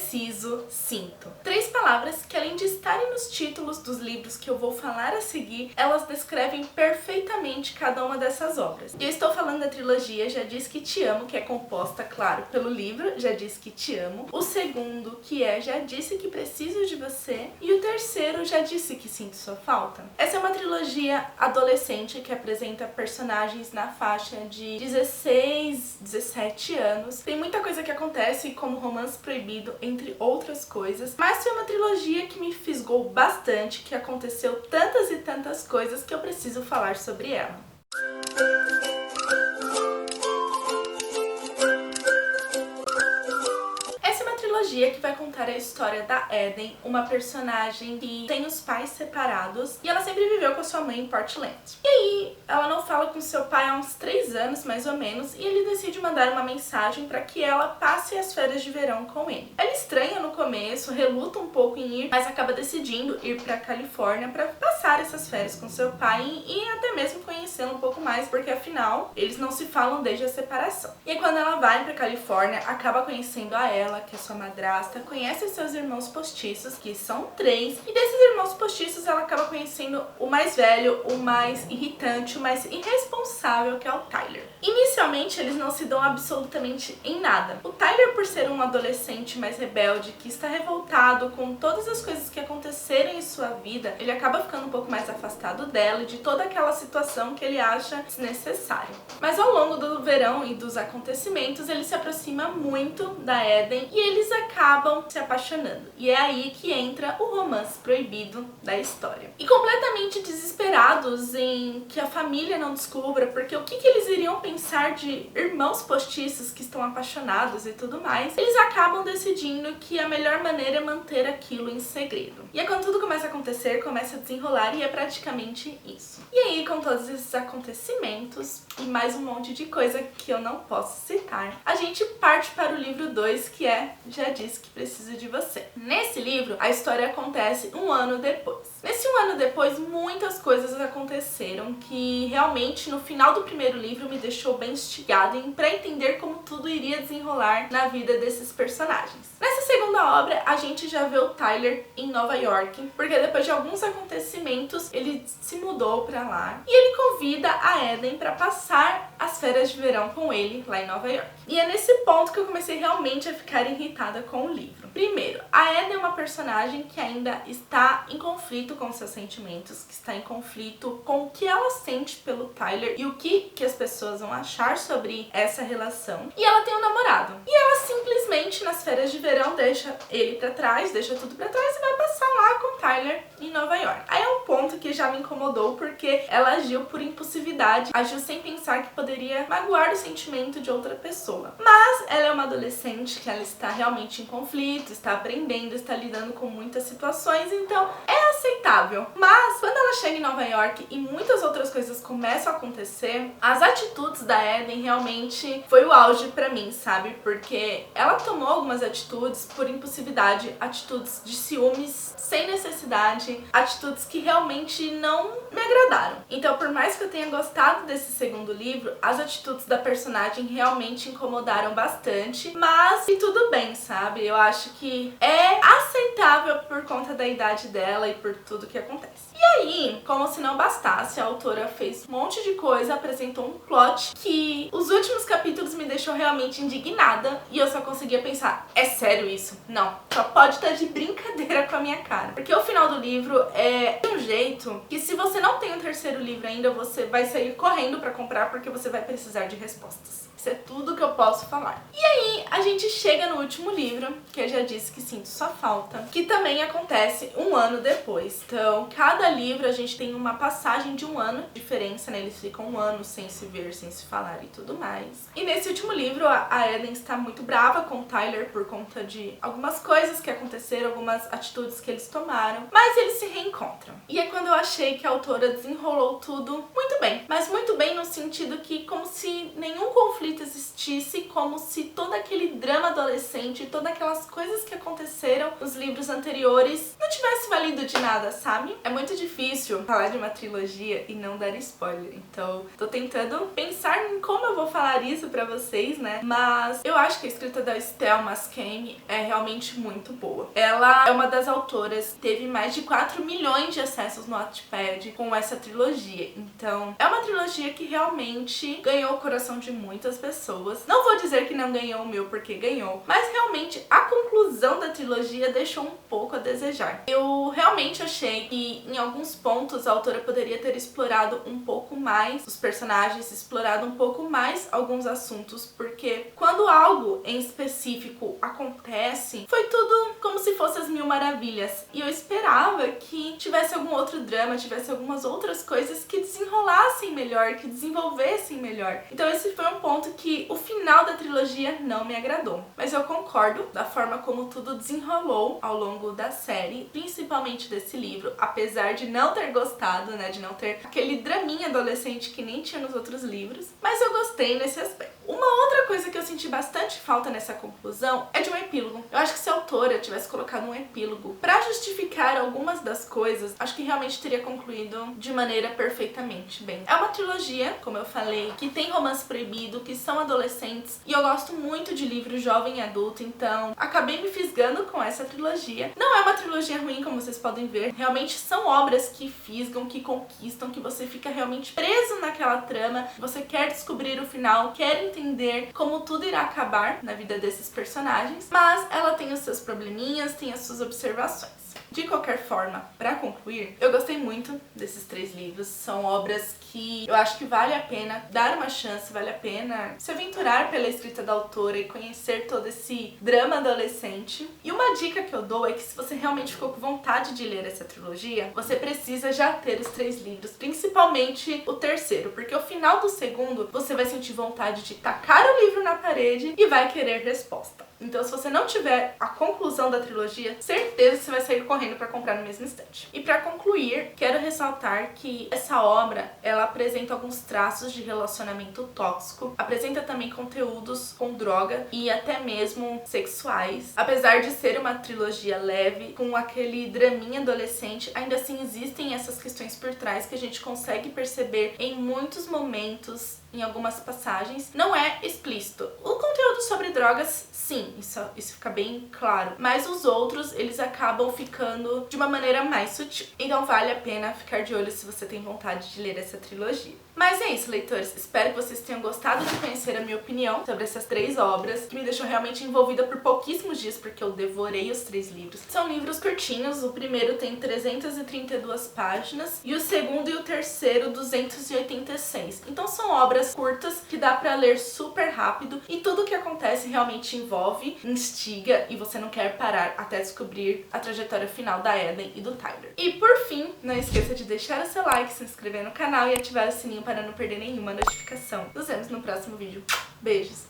preciso, sinto. 3 palavras que, além de estarem nos títulos dos livros que eu vou falar a seguir, elas descrevem perfeitamente cada uma dessas obras. E eu estou falando da trilogia Já Disse Que Te Amo, que é composta, claro, pelo livro Já Disse Que Te Amo. O segundo, que é Já Disse Que Preciso de Você. E o terceiro, Já Disse Que Sinto Sua Falta. Essa é uma trilogia adolescente que apresenta personagens na faixa de 16, 17 anos. Tem muita coisa que acontece, como Romance Proibido, entre outras coisas. Mas foi uma trilogia que me fisgou bastante, que aconteceu tantas e tantas coisas que eu preciso falar sobre ela. Que vai contar a história da Eden, uma personagem que tem os pais separados e ela sempre viveu com a sua mãe em Portland. E aí, ela não fala com seu pai há uns 3 anos, mais ou menos, e ele decide mandar uma mensagem para que ela passe as férias de verão com ele. Ela estranha no começo, reluta um pouco em ir, mas acaba decidindo ir para Califórnia para passar essas férias com seu pai e até mesmo conhecê-lo um pouco mais, porque afinal, eles não se falam desde a separação. E aí, quando ela vai para Califórnia, acaba conhecendo a ela, que é sua madrasta, conhece seus irmãos postiços, que são 3, e desses irmãos postiços ela acaba conhecendo o mais velho, o mais irritante, o mais irresponsável, que é o Tyler. Inicialmente eles não se dão absolutamente em nada. O Tyler, por ser um adolescente mais rebelde, que está revoltado com todas as coisas que aconteceram em sua vida, ele acaba ficando um pouco mais afastado dela e de toda aquela situação que ele acha desnecessária. Mas ao longo do verão e dos acontecimentos, ele se aproxima muito da Eden e eles acabam se apaixonando. E é aí que entra o romance proibido da história. E completamente desesperados em que a família não descubra, porque o que eles iriam pensar de irmãos postiços que estão apaixonados e tudo mais, eles acabam decidindo que a melhor maneira é manter aquilo em segredo. E é quando tudo começa a acontecer, começa a desenrolar e é praticamente isso. E aí, com todos esses acontecimentos e mais um monte de coisa que eu não posso citar, a gente parte para o livro 2, que é Já Disse Que Preciso de Você. Nesse livro, a história acontece um ano depois. Nesse um ano depois, muitas coisas aconteceram que realmente no final do primeiro livro me deixou bem instigada para entender como tudo iria desenrolar na vida desses personagens. Nessa segunda obra, a gente já vê o Tyler em Nova York, porque depois de alguns acontecimentos, ele se mudou pra lá e ele convida a Eden para passar as férias de verão com ele lá em Nova York. E é nesse ponto que eu comecei realmente a ficar irritada com o livro. Primeiro, a Eden é uma personagem que ainda está em conflito com seus sentimentos, que está em conflito com o que ela sente pelo Tyler e o que as pessoas vão achar sobre essa relação. E ela tem um namorado. E ela simplesmente, nas férias de verão, deixa ele pra trás, deixa tudo pra trás e vai passar lá com o Tyler em Nova York. Aí é um ponto que já me incomodou, porque ela agiu por impulsividade, agiu sem pensar que poderia magoar o sentimento de outra pessoa. Mas ela é uma adolescente que ela está realmente em conflito, está aprendendo, está lidando com muitas situações, então é aceitável. Mas quando ela chega em Nova York e muitas outras coisas começam a acontecer, as atitudes da Eden realmente foi o auge pra mim, sabe? Porque ela tomou algumas atitudes por impulsividade, atitudes de ciúmes sem necessidade, atitudes que realmente não me agradaram. Então, por mais que eu tenha gostado desse segundo livro, as atitudes da personagem realmente incomodaram bastante, mas e tudo bem, sabe? Eu acho que é aceitável por conta da idade dela e por tudo que acontece. E aí, como se não bastasse, a autora fez um monte de coisa, apresentou um plot que os últimos capítulos me deixou realmente indignada e eu só conseguia pensar, é sério isso? Não, só pode estar de brincadeira com a minha cara. Porque o final do livro é de um jeito que se você não tem o terceiro livro ainda, você vai sair correndo pra comprar porque você vai precisar de respostas. Isso é tudo que eu posso falar. E aí, a gente chega no último livro, que eu já disse que sinto sua falta, que também acontece um ano depois. Então, cada livro a gente tem uma passagem de um ano, diferença, né? Eles ficam um ano sem se ver, sem se falar e tudo mais. E nesse último livro, a Eden está muito brava com o Tyler por conta de algumas coisas que aconteceram, algumas atitudes que eles tomaram, mas eles se reencontram. E é quando eu achei que a autora desenrolou tudo muito bem, mas muito bem no sentido que como se nenhum conflito existisse, como se todo aquele drama adolescente, todas aquelas coisas que aconteceram nos livros anteriores não tivesse valido de nada, sabe? É muito difícil falar de uma trilogia e não dar spoiler, então tô tentando pensar em como eu vou falar isso pra vocês, né? Mas eu acho que a escrita da Estelle Mascagni é realmente realmente muito boa. Ela é uma das autoras que teve mais de 4 milhões de acessos no Wattpad com essa trilogia. Então, é uma trilogia que realmente ganhou o coração de muitas pessoas. Não vou dizer que não ganhou o meu, porque ganhou, mas realmente a conclusão da trilogia deixou um pouco a desejar. Eu realmente achei que em alguns pontos a autora poderia ter explorado um pouco mais os personagens, explorado um pouco mais alguns assuntos, porque quando algo em específico acontece, foi tudo como se fosse as mil maravilhas. E eu esperava que tivesse algum outro drama, tivesse algumas outras coisas que desenrolassem melhor, que desenvolvessem melhor. Então esse foi um ponto que o final da trilogia não me agradou. Mas eu concordo da forma como tudo desenrolou ao longo da série, principalmente desse livro, apesar de não ter gostado, né, de não ter aquele draminha adolescente que nem tinha nos outros livros, mas eu gostei nesse aspecto. Uma outra coisa que eu senti bastante falta nessa conclusão é de um epílogo. Eu acho que se a autora tivesse colocado um epílogo pra justificar algumas das coisas, acho que realmente teria concluído de maneira perfeitamente bem. É uma trilogia, como eu falei, que tem romance proibido, que são adolescentes, e eu gosto muito de livro jovem e adulto, então acabei me fisgando com essa trilogia. Não é uma trilogia ruim, como vocês podem ver, realmente são obras que fisgam, que conquistam, que você fica realmente preso naquela trama, você quer descobrir o final, quer entender como tudo irá acabar na vida desses personagens, mas ela tem os seus probleminhas, tem as suas observações. De qualquer forma, pra concluir, eu gostei muito desses 3 livros. São obras que eu acho que vale a pena dar uma chance, vale a pena se aventurar pela escrita da autora e conhecer todo esse drama adolescente. E uma dica que eu dou é que se você realmente ficou com vontade de ler essa trilogia, você precisa já ter os 3 livros, principalmente o terceiro, porque ao final do segundo você vai sentir vontade de tacar o livro na parede e vai querer resposta. Então, se você não tiver a conclusão da trilogia, certeza que você vai sair correndo pra comprar no mesmo instante. E pra concluir, quero ressaltar que essa obra, ela apresenta alguns traços de relacionamento tóxico, apresenta também conteúdos com droga e até mesmo sexuais. Apesar de ser uma trilogia leve, com aquele draminha adolescente, ainda assim existem essas questões por trás que a gente consegue perceber em muitos momentos, em algumas passagens. Não é explícito. O conteúdo sobre drogas, sim, isso fica bem claro. Mas os outros, eles acabam ficando de uma maneira mais sutil. Então vale a pena ficar de olho se você tem vontade de ler essa trilogia. Mas é isso, leitores. Espero que vocês tenham gostado de conhecer a minha opinião sobre essas 3 obras, que me deixou realmente envolvida por pouquíssimos dias, porque eu devorei os 3 livros. São livros curtinhos, o primeiro tem 332 páginas, e o segundo e o terceiro 286. Então são obras curtas que dá pra ler super rápido, e tudo que acontece realmente envolve, instiga, e você não quer parar até descobrir a trajetória final da Eden e do Tyler. E por fim, não esqueça de deixar o seu like, se inscrever no canal e ativar o sininho para não perder nenhuma notificação. Nos vemos no próximo vídeo. Beijos!